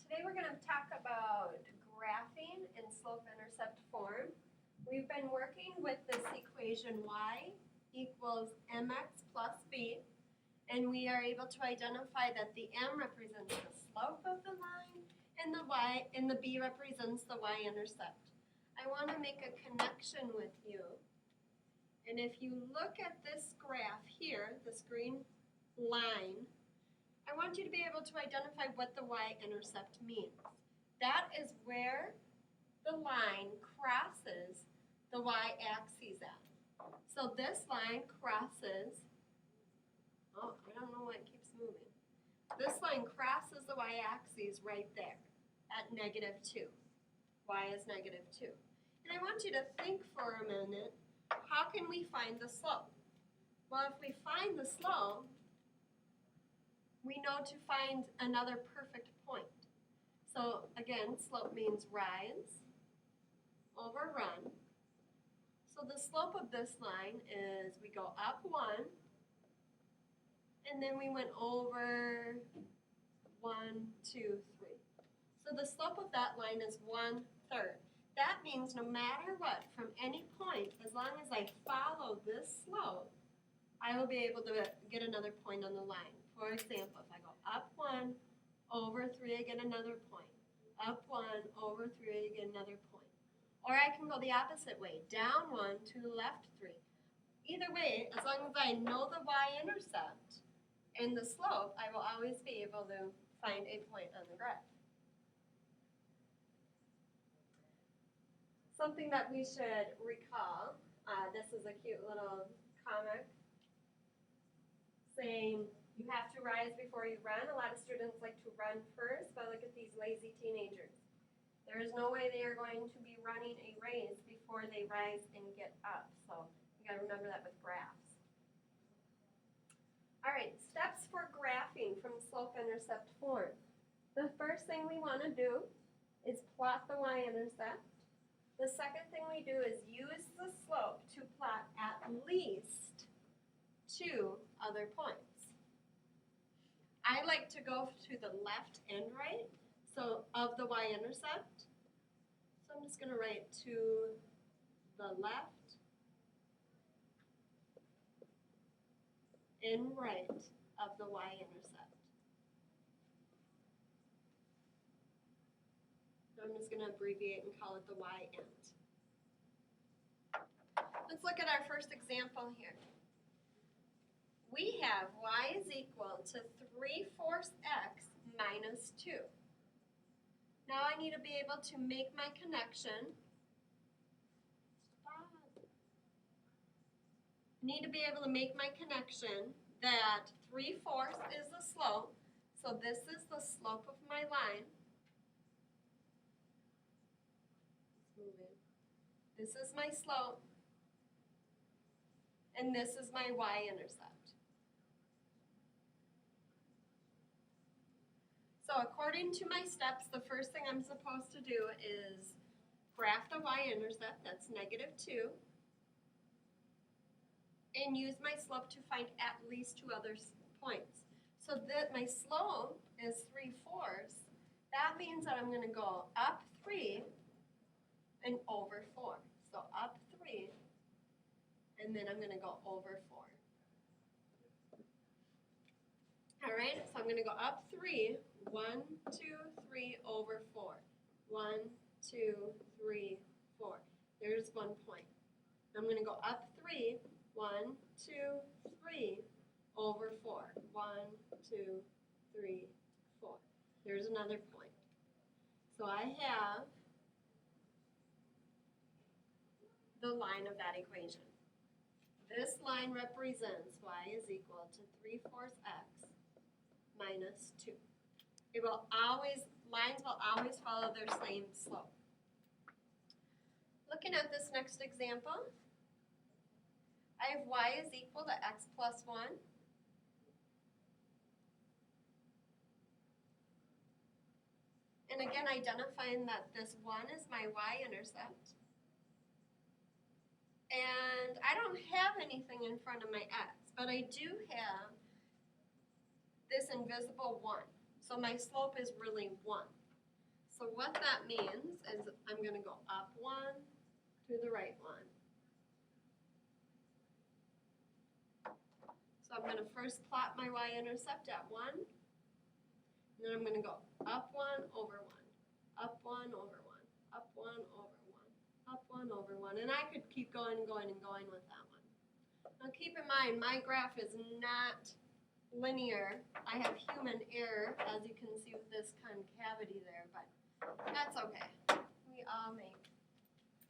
Today we're going to talk about graphing in slope-intercept form. We've been working with this equation y equals mx plus b, and we are able to identify that the m represents the slope of the line and the b represents the y-intercept. I want to make a connection with you, and if you look at this graph here, this green line, I want you to be able to identify what the y-intercept means. That is where the line crosses the y-axis at. So this line crosses, I don't know why it keeps moving. This line crosses the y-axis right there at -2. Y is -2. And I want you to think for a minute, how can we find the slope? Well, if we find the slope, we know to find another perfect point. So again, slope means rise over run. So the slope of this line is we go up 1, and then we went over 1, 2, 3. So the slope of that line is 1/3. That means no matter what, from any point, as long as I follow this slope, I will be able to get another point on the line. For example, if I go up 1, over 3, I get another point. Up 1, over 3, I get another point. Or I can go the opposite way, down 1 to the left 3. Either way, as long as I know the y-intercept and the slope, I will always be able to find a point on the graph. Something that we should recall, this is a cute little comic saying you have to rise before you run. A lot of students like to run first, but look at these lazy teenagers. There is no way they are going to be running a race before they rise and get up. So you got to remember that with graphs. All right, steps for graphing from slope-intercept form. The first thing we want to do is plot the y-intercept. The second thing we do is use the slope to plot at least 2 other points. I like to go to the left and right, so of the y-intercept. So I'm just going to write to the left and right of the y-intercept. I'm just going to abbreviate and call it the y-end. Let's look at our first example here. We have y is equal to 3/4 x minus 2. Now I need to be able to make my connection. I need to be able to make my connection that 3/4 is the slope. So this is the slope of my line. This is my slope, and this is my y-intercept. So according to my steps, the first thing I'm supposed to do is graph the y-intercept, that's -2, and use my slope to find at least 2 other points. So that my slope is 3/4. That means that I'm going to go up 3 and over 4. So up 3, and then I'm going to go over 4. All right, so I'm going to go up 3, 1, 2, 3, over 4. 1, 2, 3, 4. There's 1 point. I'm going to go up 3, 1, 2, 3, over 4. 1, 2, 3, 4. There's another point. So I have the line of that equation. This line represents y is equal to 3/4 x minus 2. Lines will always follow their same slope. Looking at this next example, I have y is equal to x plus 1. And again, identifying that this 1 is my y-intercept. And I don't have anything in front of my x, but I do have this invisible 1. So my slope is really 1. So what that means is I'm going to go up 1 to the right 1. So I'm going to first plot my y-intercept at 1. And then I'm going to go up 1 over 1, up 1 over 1, up 1 over 1, up 1 over 1. And I could keep going and going and going with that one. Now keep in mind, my graph is not linear. I have human error, as you can see with this concavity there, but that's okay. We all make.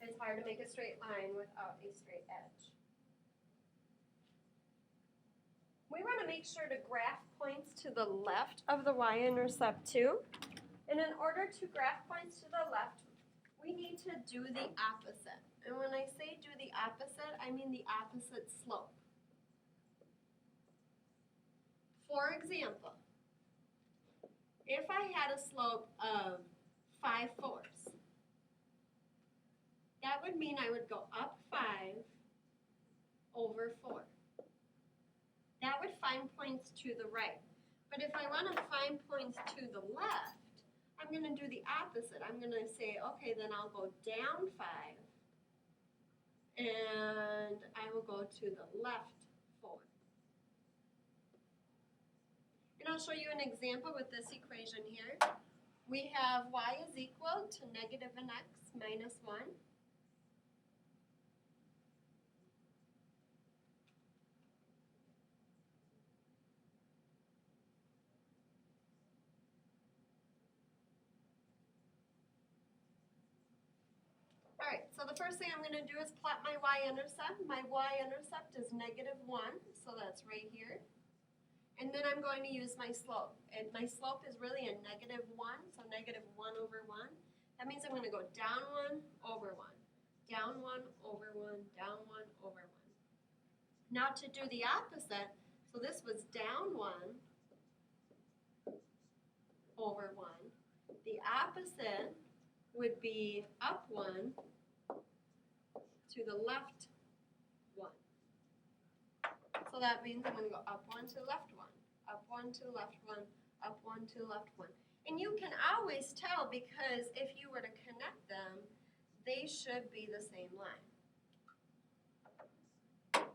It's hard to make a straight line without a straight edge. We want to make sure to graph points to the left of the y-intercept too. And in order to graph points to the left, we need to do the opposite. And when I say do the opposite, I mean the opposite slope. For example, if I had a slope of 5/4, that would mean I would go up 5 over 4. That would find points to the right. But if I want to find points to the left, I'm going to do the opposite. I'm going to say, okay, then I'll go down 5, and I will go to the left 4. And I'll show you an example with this equation here. We have y is equal to negative an x minus 1. All right, so the first thing I'm going to do is plot my y-intercept. My y-intercept is negative 1, so that's right here. And then I'm going to use my slope. And my slope is really a negative 1, so negative 1 over 1. That means I'm going to go down 1 over 1, down 1 over 1, down 1 over 1. Now to do the opposite, so this was down 1 over 1. The opposite would be up 1 to the left 1. So that means I'm going to go up 1 to the left 1, up 1 to the left 1, up 1 to the left 1. And you can always tell because if you were to connect them, they should be the same line. All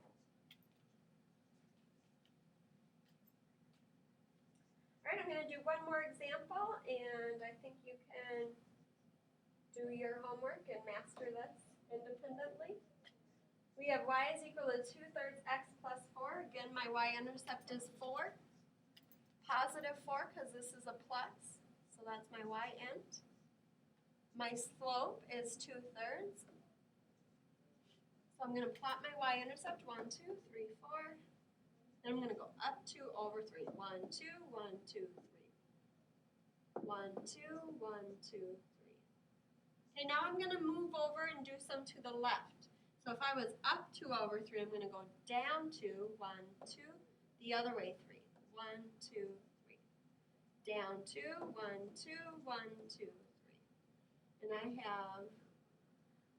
right, I'm going to do one more example, and I think you can do your homework and master this independently. We have y is equal to 2/3 x plus 4. Again, my y-intercept is 4. Positive 4 because this is a plus, so that's my y-int. My slope is 2/3. So I'm going to plot my y-intercept 1, 2, 3, 4. Then I'm going to go up 2 over 3. 1, 2, 1, 2, 3. 1, 2, 1, 2, 3. Okay, now I'm going to move over and do some to the left. So if I was up 2 over 3, I'm going to go down 2, 1, 2, the other way 3. 1, 2, 3. Down 2, 1, 2, 1, 2, 3. And I have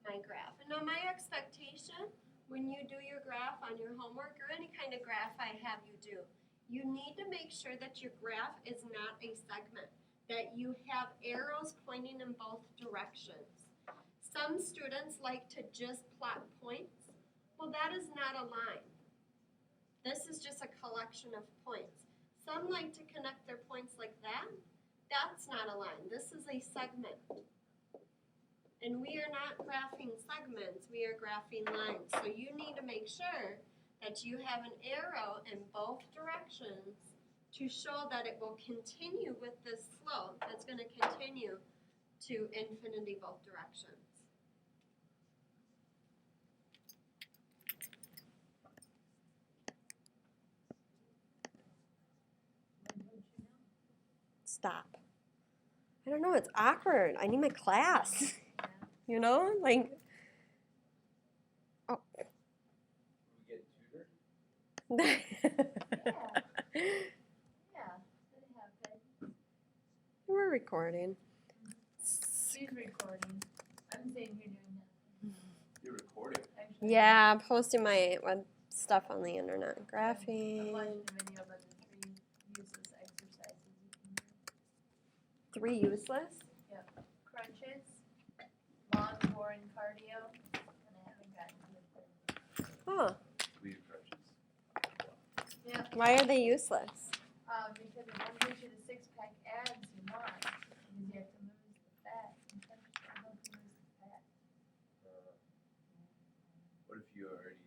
my graph. And now my expectation when you do your graph on your homework or any kind of graph I have you do, you need to make sure that your graph is not a segment, that you have arrows pointing in both directions. Some students like to just plot points. Well, that is not a line. This is just a collection of points. Some like to connect their points like that. That's not a line. This is a segment. And we are not graphing segments, we are graphing lines. So you need to make sure that you have an arrow in both directions to show that it will continue with this slope that's going to continue to infinity both directions. Stop. I don't know, it's awkward. I need my class. You know, like, oh. We get tutored? Yeah, it happened. We're recording. She's recording. I'm saying you're doing that. You're recording. Actually, Yeah, I'm posting my stuff on the internet. I'm Graphing. watching a video about the 3 useless exercises you can do. 3 useless? Crunches, long boring cardio, and I haven't gotten to the third. Huh. Weed crutches. Yeah. Why are they useless? Because it won't get you the six-pack abs you want, because you have to lose the fat. And crunches don't help you lose the fat. What if you already